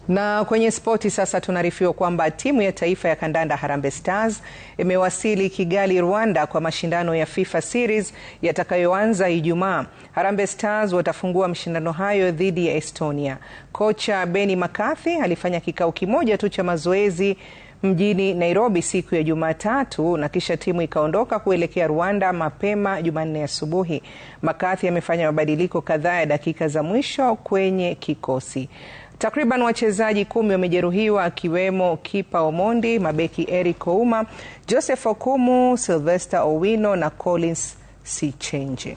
Na kwenye spoti sasa tunaarifiwa kwamba timu ya taifa ya kandanda Harambee Stars imewasili Kigali, Rwanda kwa mashindano ya FIFA Series yatakayoanza Ijumaa. Harambee Stars watafungua mashindano hayo dhidi ya Estonia. Kocha Benni McCarthy alifanya kikao kimoja tu cha mazoezi mjini Nairobi siku ya Jumatatu na kisha timu ikaondoka kuelekea Rwanda mapema Jumanne asubuhi. McCarthy amefanya mabadiliko kadhaa ya dakika za mwisho kwenye kikosi. Takriban wachezaji 10 wamejeruhiwa akiwemo kipa Omondi, mabeki Eric Ouma, Joseph Okumu, Sylvester Owino na Collins Sichenje.